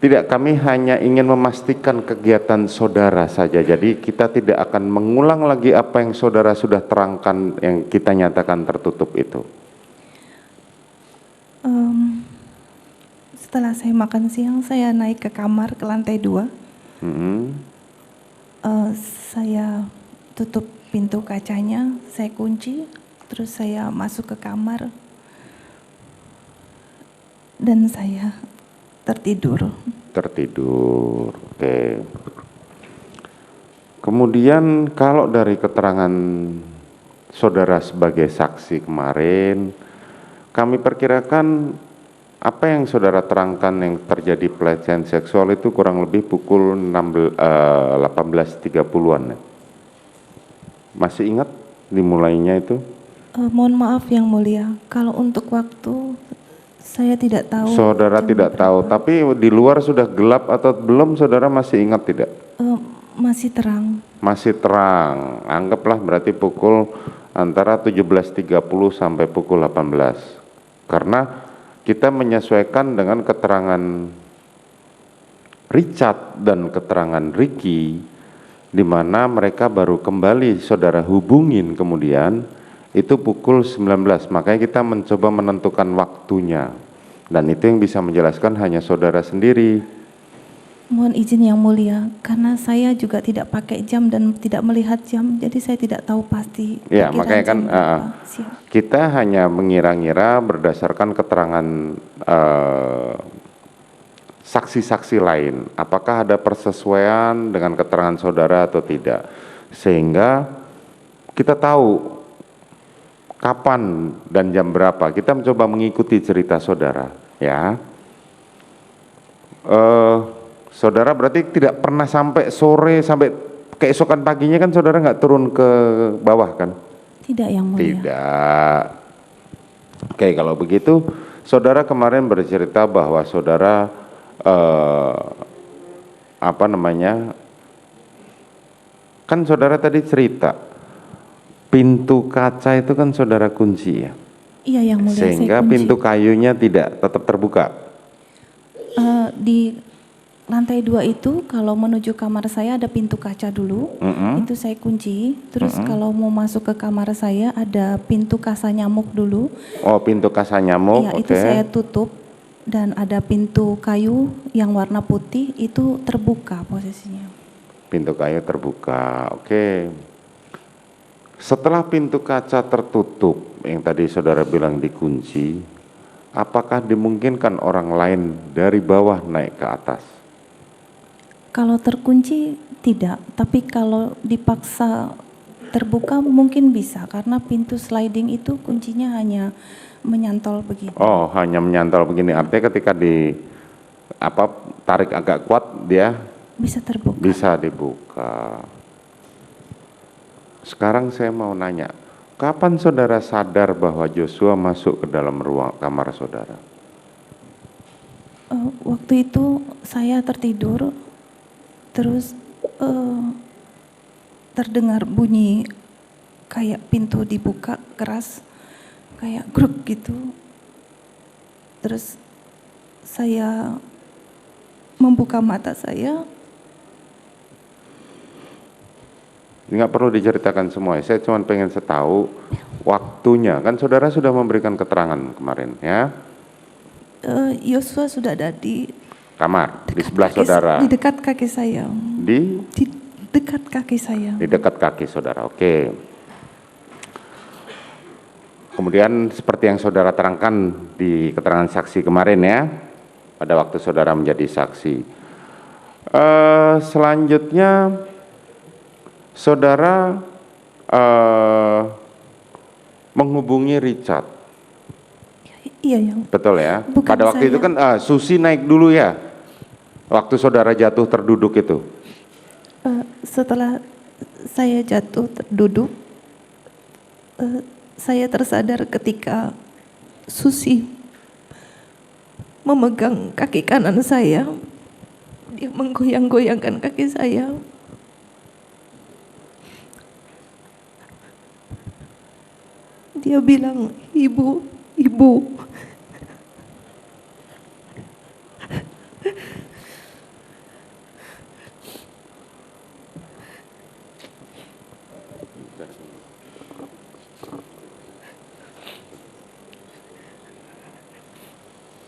Tidak, kami hanya ingin memastikan kegiatan saudara saja. Jadi kita tidak akan mengulang lagi apa yang saudara sudah terangkan yang kita nyatakan tertutup itu. Setelah saya makan siang, saya naik ke kamar ke lantai 2. Saya tutup pintu kacanya, saya kunci, terus saya masuk ke kamar dan saya tertidur. Tertidur, oke. Kemudian kalau dari keterangan saudara sebagai saksi kemarin, kami perkirakan apa yang saudara terangkan yang terjadi pelecehan seksual itu kurang lebih pukul 18.30-an. Masih ingat dimulainya itu? Mohon maaf Yang Mulia, kalau untuk waktu saya tidak tahu. Saudara tidak tahu, tapi di luar sudah gelap atau belum, saudara masih ingat tidak? Masih terang. Masih terang, anggaplah berarti pukul antara 17.30 sampai pukul 18. Karena kita menyesuaikan dengan keterangan Richard dan keterangan Ricky, di mana mereka baru kembali saudara hubungin kemudian, itu pukul 19, makanya kita mencoba menentukan waktunya. Dan itu yang bisa menjelaskan hanya saudara sendiri. Mohon izin Yang Mulia, karena saya juga tidak pakai jam dan tidak melihat jam, jadi saya tidak tahu pasti. Ya, makanya kan kita hanya mengira-ngira berdasarkan keterangan saksi-saksi lain. Apakah ada persesuaian dengan keterangan saudara atau tidak. Sehingga kita tahu kapan dan jam berapa. Kita mencoba mengikuti cerita saudara. Ya. Saudara berarti tidak pernah sampai sore, sampai keesokan paginya kan saudara nggak turun ke bawah kan? Tidak Yang Mulia. Tidak. Oke, kalau begitu saudara kemarin bercerita bahwa saudara kan saudara tadi cerita pintu kaca itu kan saudara kunci ya? Iya Yang Mulia. Sehingga pintu kayunya tidak tetap terbuka. Di lantai 2 itu kalau menuju kamar saya ada pintu kaca dulu, itu saya kunci. Terus kalau mau masuk ke kamar saya ada pintu kasa nyamuk dulu. Oh, pintu kasa nyamuk, iya, itu saya tutup. Dan ada pintu kayu yang warna putih itu terbuka posisinya. Pintu kayu terbuka, oke. Setelah pintu kaca tertutup, yang tadi saudara bilang dikunci, apakah dimungkinkan orang lain dari bawah naik ke atas? Kalau terkunci tidak, tapi kalau dipaksa terbuka mungkin bisa, karena pintu sliding itu kuncinya hanya menyantol begini. Oh, hanya menyantol begini, artinya ketika tarik agak kuat dia bisa terbuka. Bisa dibuka. Sekarang saya mau nanya, kapan saudara sadar bahwa Joshua masuk ke dalam ruang kamar saudara? Waktu itu saya tertidur, terus terdengar bunyi kayak pintu dibuka keras, kayak gruk gitu. Terus saya membuka mata saya. Nggak perlu diceritakan semua, saya cuma pengen tahu waktunya. Kan saudara sudah memberikan keterangan kemarin ya. Yosua sudah ada di kamar, di sebelah saudara. Di dekat kaki saya. Di dekat kaki saya. Di dekat kaki saudara, oke. Kemudian seperti yang saudara terangkan di keterangan saksi kemarin ya, pada waktu saudara menjadi saksi. Selanjutnya saudara menghubungi Richard. Iya yang. Betul ya. Pada waktu itu kan Susi naik dulu ya, waktu saudara jatuh terduduk itu. Setelah saya jatuh terduduk, saya tersadar ketika Susi memegang kaki kanan saya, dia menggoyang-goyangkan kaki saya. Dia bilang, ibu, ibu.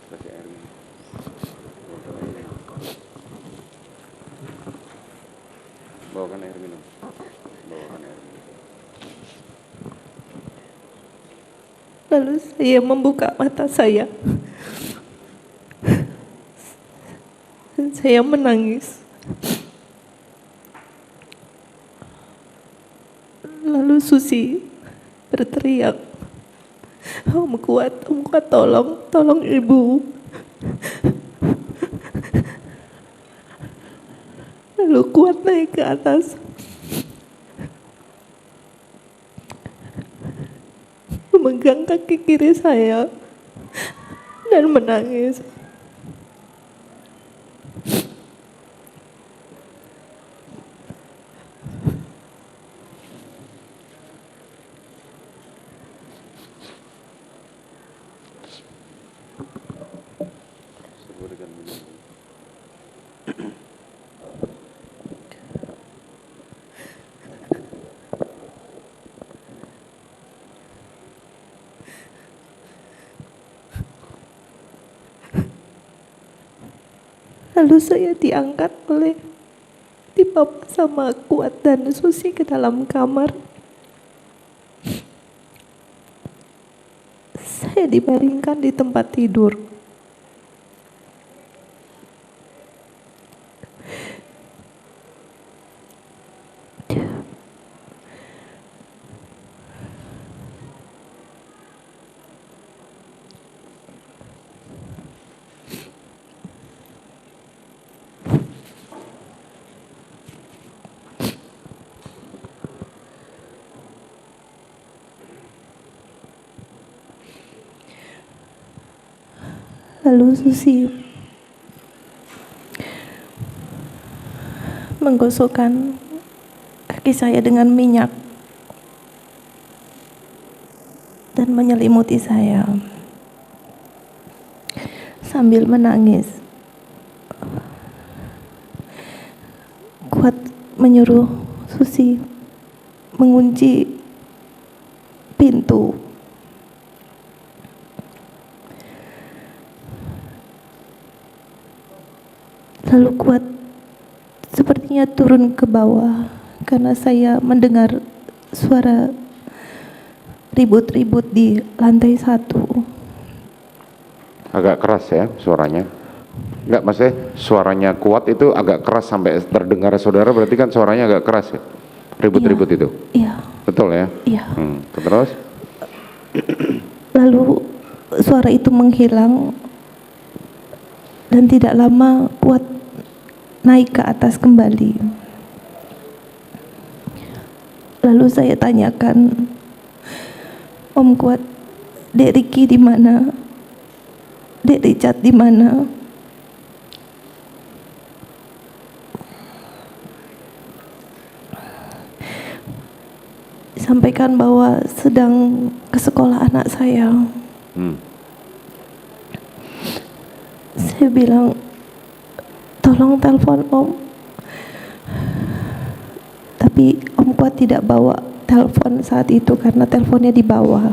Kasih air minum. Bawakan air minum. Bawakan air minum. Lalu saya membuka mata saya. Dan saya menangis. Lalu Susi berteriak, Om Kuat, tolong ibu. Lalu Kuat naik ke atas. Memegang kaki kiri saya dan menangis. Saya berikan minum. Lalu saya dibawa sama Kuat dan Susi ke dalam kamar. Saya dibaringkan di tempat tidur. Lalu Susi menggosokkan kaki saya dengan minyak dan menyelimuti saya sambil menangis. Kuat menyuruh Susi mengunci pintu. Lalu Kuat sepertinya turun ke bawah karena saya mendengar suara ribut-ribut di lantai 1. Agak keras ya suaranya. Enggak, maksudnya suaranya Kuat itu agak keras sampai terdengar saudara, berarti kan suaranya agak keras ya? Ribut-ribut itu? Iya. Betul ya? Iya. Terus? Lalu suara itu menghilang dan tidak lama Kuat naik ke atas kembali. Lalu saya tanyakan, Om Kuat, Dek Riki di mana? Dek Richard di mana? Sampaikan bahwa sedang ke sekolah anak saya. Saya bilang, tolong telepon Om. Tapi Om Kuat tidak bawa telepon saat itu karena teleponnya di bawah.